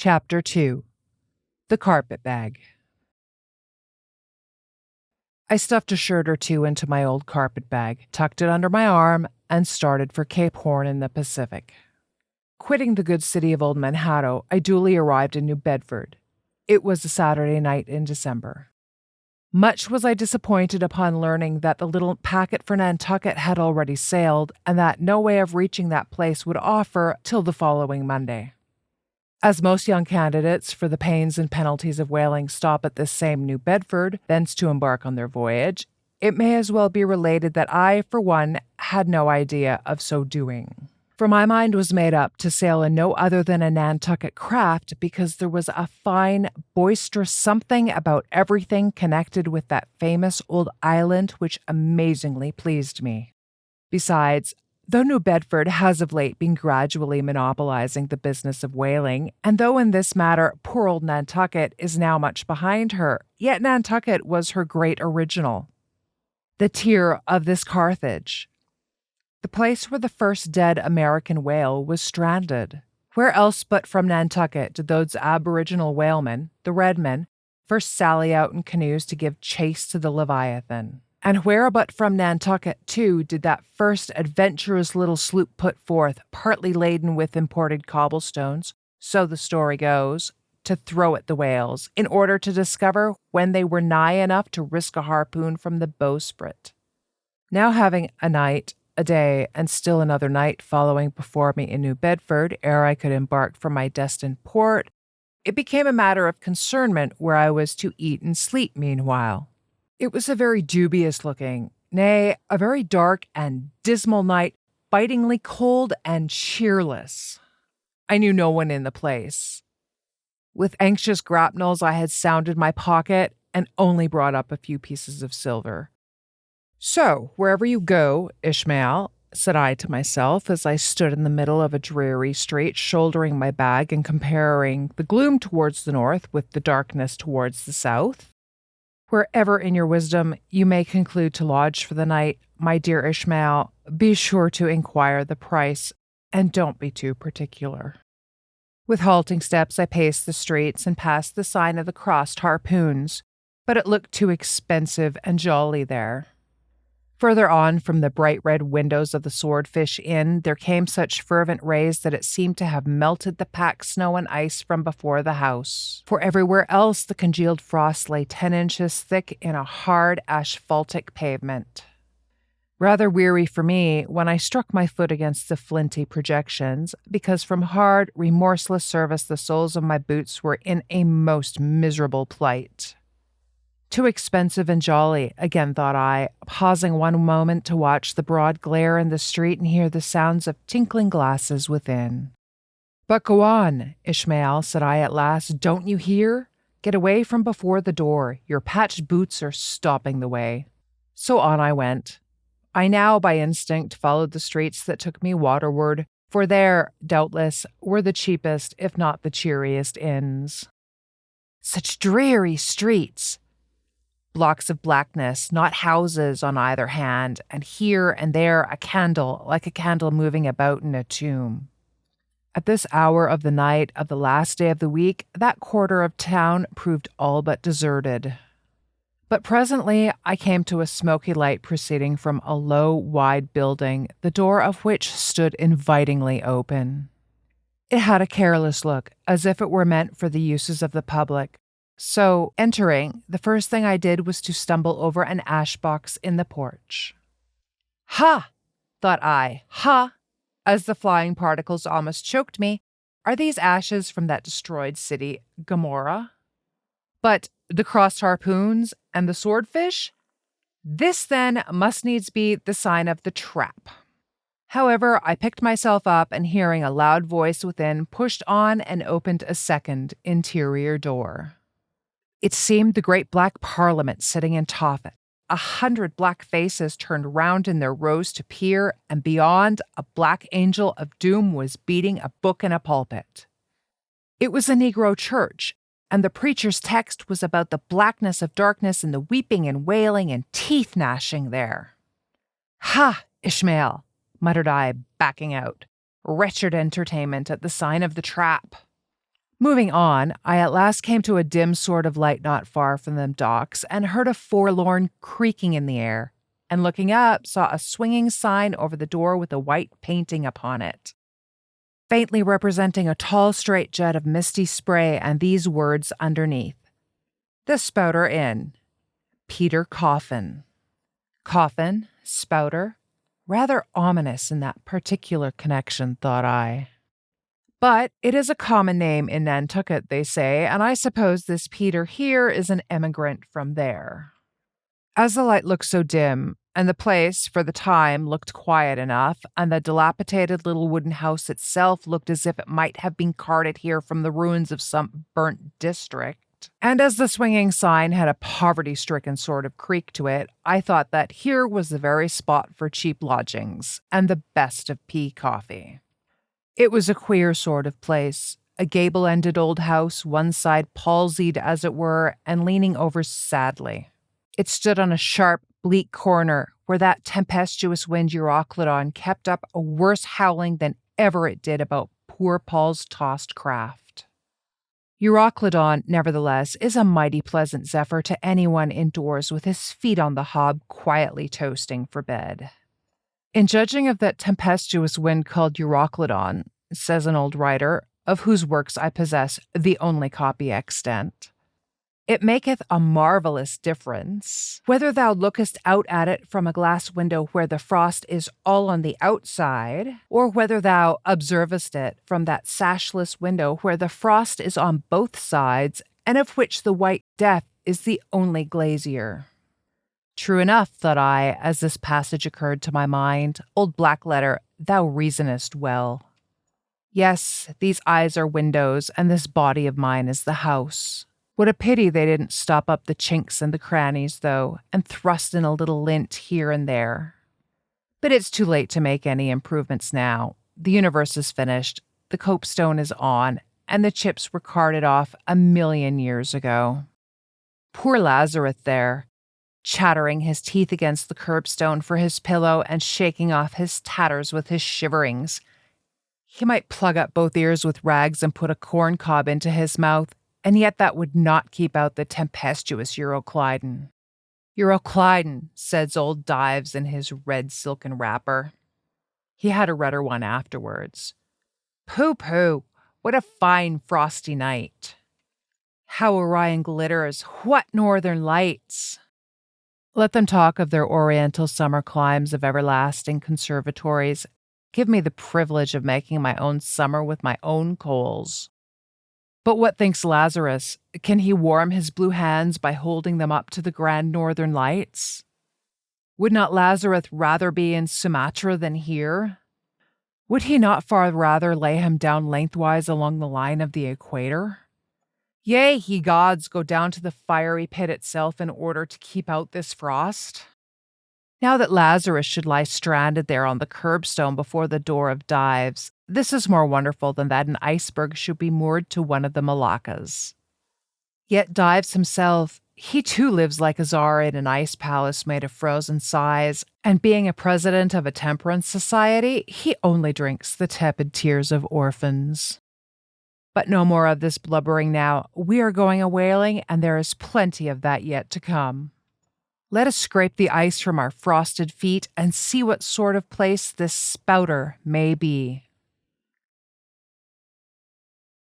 Chapter 2. The Carpet Bag. I stuffed a shirt or two into my old carpet bag, tucked it under my arm, and started for Cape Horn in the Pacific. Quitting the good city of Old Manhattan, I duly arrived in New Bedford. It was a Saturday night in December. Much was I disappointed upon learning that the little packet for Nantucket had already sailed, and that no way of reaching that place would offer till the following Monday. As most young candidates for the pains and penalties of whaling stop at this same New Bedford, thence to embark on their voyage, it may as well be related that I, for one, had no idea of so doing. For my mind was made up to sail in no other than a Nantucket craft because there was a fine, boisterous something about everything connected with that famous old island which amazingly pleased me. Besides, though New Bedford has of late been gradually monopolizing the business of whaling, and though in this matter poor old Nantucket is now much behind her, yet Nantucket was her great original. The tear of this Carthage. The place where the first dead American whale was stranded. Where else but from Nantucket did those aboriginal whalemen, the Redmen, first sally out in canoes to give chase to the Leviathan? And where but from Nantucket, too, did that first adventurous little sloop put forth, partly laden with imported cobblestones, so the story goes, to throw at the whales, in order to discover when they were nigh enough to risk a harpoon from the bowsprit? Now having a night, a day, and still another night following before me in New Bedford ere I could embark for my destined port, it became a matter of concernment where I was to eat and sleep meanwhile. It was a very dubious-looking, nay, a very dark and dismal night, bitingly cold and cheerless. I knew no one in the place. With anxious grapnels I had sounded my pocket and only brought up a few pieces of silver. "So, wherever you go, Ishmael," said I to myself as I stood in the middle of a dreary street, shouldering my bag and comparing the gloom towards the north with the darkness towards the south, "wherever in your wisdom you may conclude to lodge for the night, my dear Ishmael, be sure to inquire the price, and don't be too particular." With halting steps I paced the streets and passed the sign of the Crossed Harpoons, but it looked too expensive and jolly there. Further on, from the bright red windows of the Swordfish Inn, there came such fervent rays that it seemed to have melted the packed snow and ice from before the house. For everywhere else the congealed frost lay 10 inches thick in a hard asphaltic pavement. Rather weary for me when I struck my foot against the flinty projections, because from hard, remorseless service the soles of my boots were in a most miserable plight. Too expensive and jolly, again thought I, pausing one moment to watch the broad glare in the street and hear the sounds of tinkling glasses within. "But go on, Ishmael," said I at last. "Don't you hear? Get away from before the door. Your patched boots are stopping the way." So on I went. I now, by instinct, followed the streets that took me waterward, for there, doubtless, were the cheapest, if not the cheeriest inns. Such dreary streets! Blocks of blackness, not houses on either hand, and here and there a candle, like a candle moving about in a tomb. At this hour of the night of the last day of the week, that quarter of town proved all but deserted. But presently I came to a smoky light proceeding from a low, wide building, the door of which stood invitingly open. It had a careless look, as if it were meant for the uses of the public. So, entering, the first thing I did was to stumble over an ash box in the porch. "Ha!" thought I, "ha!" as the flying particles almost choked me. Are these ashes from that destroyed city, Gomorrah? But the Crossed Harpoons and the Swordfish? This, then, must needs be the sign of the trap. However, I picked myself up and, hearing a loud voice within, pushed on and opened a second interior door. It seemed the great black Parliament sitting in Tophet. 100 black faces turned round in their rows to peer, and beyond, a black angel of doom was beating a book in a pulpit. It was a Negro church, and the preacher's text was about the blackness of darkness and the weeping and wailing and teeth gnashing there. "Ha, Ishmael," muttered I, backing out. "Wretched entertainment at the sign of the trap." Moving on, I at last came to a dim sort of light not far from the docks and heard a forlorn creaking in the air, and looking up, saw a swinging sign over the door with a white painting upon it, faintly representing a tall straight jet of misty spray and these words underneath: "The Spouter Inn. Peter Coffin." Coffin, Spouter, rather ominous in that particular connection, thought I. But it is a common name in Nantucket, they say, and I suppose this Peter here is an emigrant from there. As the light looked so dim, and the place, for the time, looked quiet enough, and the dilapidated little wooden house itself looked as if it might have been carted here from the ruins of some burnt district, and as the swinging sign had a poverty-stricken sort of creak to it, I thought that here was the very spot for cheap lodgings, and the best of pea coffee. It was a queer sort of place, a gable-ended old house, one side palsied as it were, and leaning over sadly. It stood on a sharp, bleak corner where that tempestuous wind Euroclydon kept up a worse howling than ever it did about poor Paul's tossed craft. Euroclydon, nevertheless, is a mighty pleasant zephyr to anyone indoors with his feet on the hob quietly toasting for bed. In judging of that tempestuous wind called Euroclydon, says an old writer, of whose works I possess the only copy extant, it maketh a marvellous difference whether thou lookest out at it from a glass window where the frost is all on the outside, or whether thou observest it from that sashless window where the frost is on both sides, and of which the white death is the only glazier. True enough, thought I, as this passage occurred to my mind. Old Blackletter, thou reasonest well. Yes, these eyes are windows, and this body of mine is the house. What a pity they didn't stop up the chinks and the crannies, though, and thrust in a little lint here and there. But it's too late to make any improvements now. The universe is finished, the copestone is on, and the chips were carted off 1,000,000 years ago. Poor Lazarus there, chattering his teeth against the curbstone for his pillow and shaking off his tatters with his shiverings. He might plug up both ears with rags and put a corn cob into his mouth, and yet that would not keep out the tempestuous Euroclydon. Euroclydon, says old Dives in his red silken wrapper. He had a redder one afterwards. Pooh-pooh, what a fine frosty night. How Orion glitters, what northern lights! Let them talk of their oriental summer climes of everlasting conservatories. Give me the privilege of making my own summer with my own coals. But what thinks Lazarus? Can he warm his blue hands by holding them up to the grand northern lights? Would not Lazarus rather be in Sumatra than here? Would he not far rather lay him down lengthwise along the line of the equator? Yea, ye gods, go down to the fiery pit itself in order to keep out this frost. Now that Lazarus should lie stranded there on the curbstone before the door of Dives, this is more wonderful than that an iceberg should be moored to one of the Moluccas. Yet Dives himself, he too lives like a czar in an ice palace made of frozen sighs, and being a president of a temperance society, he only drinks the tepid tears of orphans. But no more of this blubbering now. We are going a-whaling, and there is plenty of that yet to come. Let us scrape the ice from our frosted feet and see what sort of place this Spouter may be.